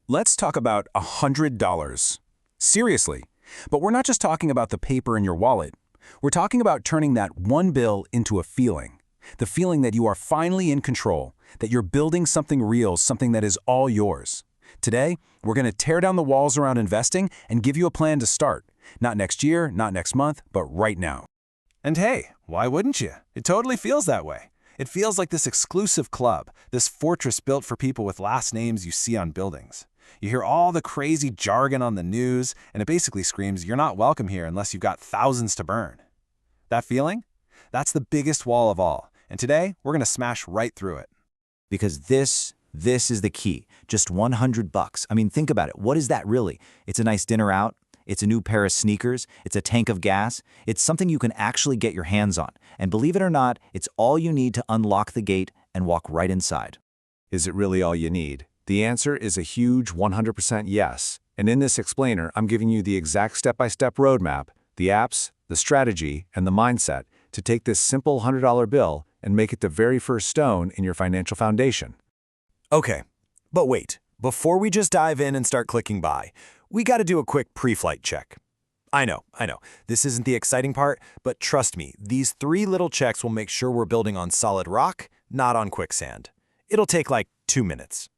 Let's talk about $100. Seriously. But we're not just talking about the paper in your wallet. We're talking about turning that one bill into a feeling. The feeling that you are finally in control, that you're building something real, something that is all yours. Today, we're going to tear down the walls around investing and give you a plan to start. Not next year, not next month, but right now. And hey, why wouldn't you? It totally feels that way. It feels like this exclusive club, this fortress built for people with last names you see on buildings. You hear all the crazy jargon on the news, and it basically screams, you're not welcome here unless you've got thousands to burn. That feeling? That's the biggest wall of all, and today we're going to smash right through it. Because this is the key. Just $100. I mean, think about it. What is that really? It's a nice dinner out. It's a new pair of sneakers. It's a tank of gas. It's something you can actually get your hands on. And believe it or not, it's all you need to unlock the gate and walk right inside. Is it really all you need? The answer is a huge 100% yes. And in this explainer, I'm giving you the exact step-by-step roadmap, the apps, the strategy, and the mindset to take this simple $100 bill and make it the very first stone in your financial foundation. Okay, but wait. Before we just dive in and start clicking buy, we got to do a quick pre-flight check. I know, this isn't the exciting part, but trust me, these 3 little checks will make sure we're building on solid rock, not on quicksand. It'll take like 2 minutes.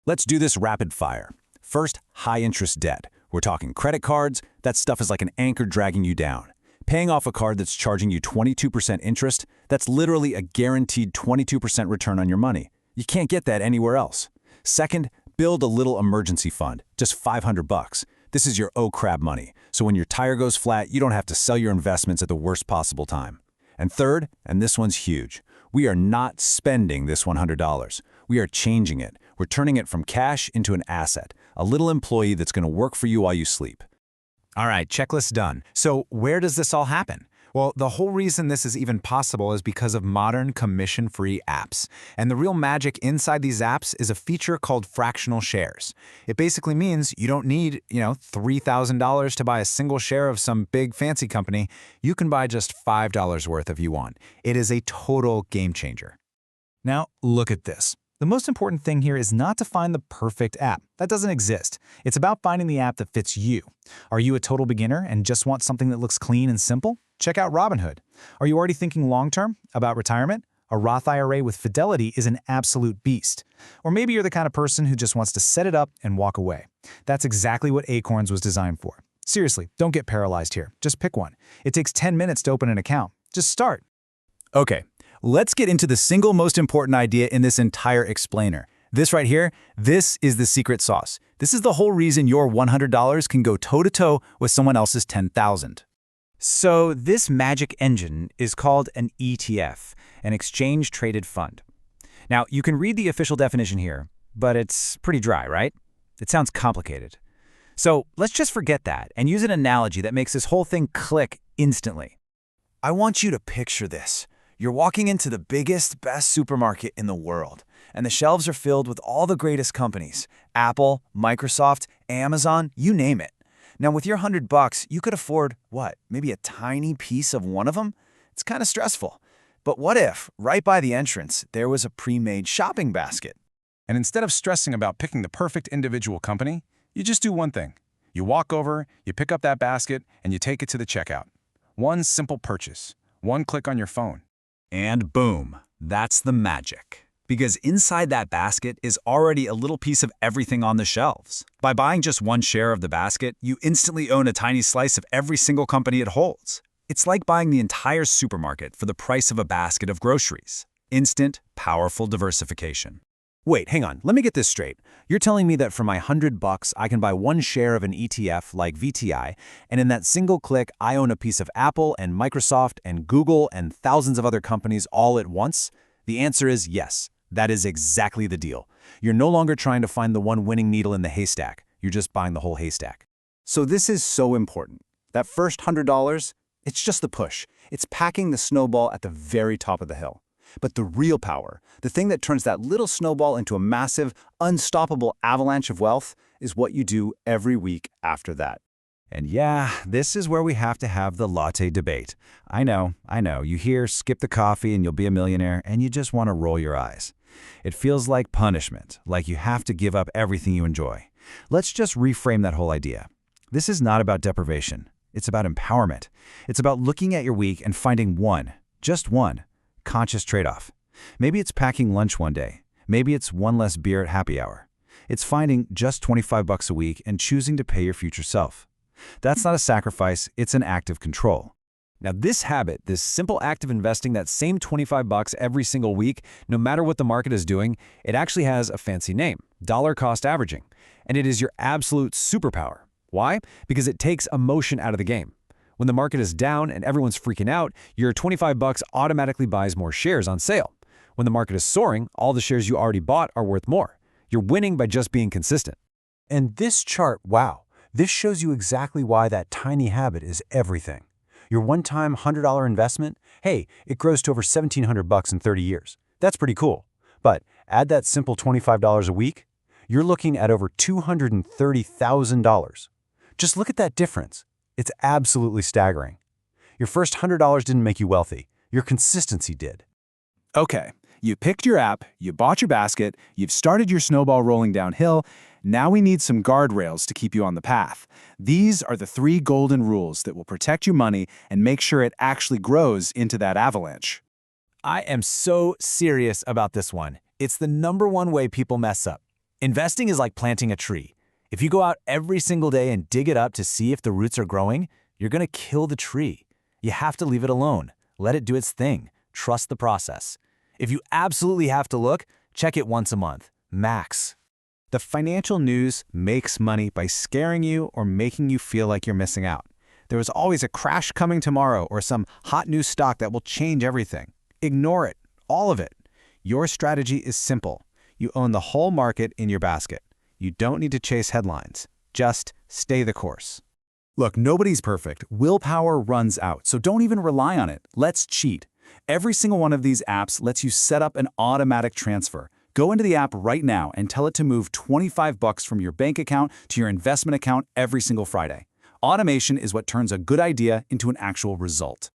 Let's do this rapid fire. First, high-interest debt. We're talking credit cards. That stuff is like an anchor dragging you down. Paying off a card that's charging you 22% interest, that's literally a guaranteed 22% return on your money. You can't get that anywhere else. Second, build a little emergency fund, just $500. This is your oh crap money, so when your tire goes flat, you don't have to sell your investments at the worst possible time. And third, and this one's huge, we are not spending this $100. We are changing it. We're turning it from cash into an asset, a little employee that's going to work for you while you sleep. All right, checklist done. So where does this all happen? Well, the whole reason this is even possible is because of modern commission-free apps. And the real magic inside these apps is a feature called fractional shares. It basically means you don't need, $3,000 to buy a single share of some big fancy company. You can buy just $5 worth if you want. It is a total game changer. Now, look at this. The most important thing here is not to find the perfect app. That doesn't exist. It's about finding the app that fits you. Are you a total beginner and just want something that looks clean and simple? Check out Robinhood. Are you already thinking long-term about retirement? A Roth IRA with Fidelity is an absolute beast. Or maybe you're the kind of person who just wants to set it up and walk away. That's exactly what Acorns was designed for. Seriously, don't get paralyzed here. Just pick one. It takes 10 minutes to open an account. Just start. Okay, let's get into the single most important idea in this entire explainer. This right here, this is the secret sauce. This is the whole reason your $100 can go toe-to-toe with someone else's $10,000. So this magic engine is called an ETF, an exchange-traded fund. Now, you can read the official definition here, but it's pretty dry, right? It sounds complicated. So let's just forget that and use an analogy that makes this whole thing click instantly. I want you to picture this. You're walking into the biggest, best supermarket in the world, and the shelves are filled with all the greatest companies. Apple, Microsoft, Amazon, you name it. Now, with your $100, you could afford, maybe a tiny piece of one of them? It's kind of stressful. But what if, right by the entrance, there was a pre-made shopping basket? And instead of stressing about picking the perfect individual company, you just do one thing. You walk over, you pick up that basket, and you take it to the checkout. One simple purchase, one click on your phone. And boom, that's the magic. Because inside that basket is already a little piece of everything on the shelves. By buying just one share of the basket, you instantly own a tiny slice of every single company it holds. It's like buying the entire supermarket for the price of a basket of groceries. Instant, powerful diversification. Wait, hang on. Let me get this straight. You're telling me that for my $100, I can buy one share of an ETF like VTI, and in that single click, I own a piece of Apple and Microsoft and Google and thousands of other companies all at once? The answer is yes. That is exactly the deal. You're no longer trying to find the one winning needle in the haystack. You're just buying the whole haystack. So this is so important. That first $100, it's just the push. It's packing the snowball at the very top of the hill. But the real power, the thing that turns that little snowball into a massive, unstoppable avalanche of wealth, is what you do every week after that. And yeah, this is where we have to have the latte debate. I know. You hear skip the coffee and you'll be a millionaire, and you just want to roll your eyes. It feels like punishment, like you have to give up everything you enjoy. Let's just reframe that whole idea. This is not about deprivation. It's about empowerment. It's about looking at your week and finding one, just one, conscious trade-off. Maybe it's packing lunch one day. Maybe it's one less beer at happy hour. It's finding just 25 bucks a week and choosing to pay your future self. That's not a sacrifice, it's an act of control. Now this habit, this simple act of investing that same 25 bucks every single week, no matter what the market is doing, it actually has a fancy name, dollar cost averaging. And it is your absolute superpower. Why? Because it takes emotion out of the game. When the market is down and everyone's freaking out, your 25 bucks automatically buys more shares on sale. When the market is soaring, all the shares you already bought are worth more. You're winning by just being consistent. And this chart, wow, this shows you exactly why that tiny habit is everything. Your one-time $100 investment, hey, it grows to over $1,700 in 30 years. That's pretty cool. But add that simple $25 a week, you're looking at over $230,000. Just look at that difference. It's absolutely staggering. Your first $100 didn't make you wealthy. Your consistency did. Okay, you picked your app, you bought your basket, you've started your snowball rolling downhill. Now we need some guardrails to keep you on the path. These are the 3 golden rules that will protect your money and make sure it actually grows into that avalanche. I am so serious about this one. It's the #1 way people mess up. Investing is like planting a tree. If you go out every single day and dig it up to see if the roots are growing, you're going to kill the tree. You have to leave it alone. Let it do its thing. Trust the process. If you absolutely have to look, check it once a month, max. The financial news makes money by scaring you or making you feel like you're missing out. There is always a crash coming tomorrow or some hot new stock that will change everything. Ignore it, all of it. Your strategy is simple. You own the whole market in your basket. You don't need to chase headlines. Just stay the course. Look, nobody's perfect. Willpower runs out, so don't even rely on it. Let's cheat. Every single one of these apps lets you set up an automatic transfer. Go into the app right now and tell it to move 25 bucks from your bank account to your investment account every single Friday. Automation is what turns a good idea into an actual result.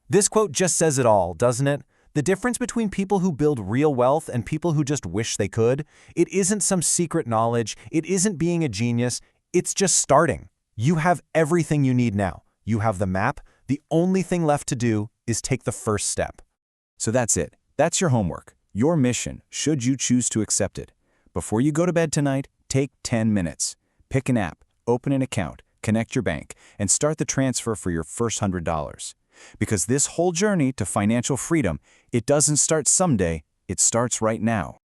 This quote just says it all, doesn't it? The difference between people who build real wealth and people who just wish they could, it isn't some secret knowledge, it isn't being a genius, it's just starting. You have everything you need now. You have the map. The only thing left to do is take the first step. So that's it. That's your homework. Your mission, should you choose to accept it. Before you go to bed tonight, take 10 minutes. Pick an app, open an account, connect your bank, and start the transfer for your first $100. Because this whole journey to financial freedom, it doesn't start someday, it starts right now.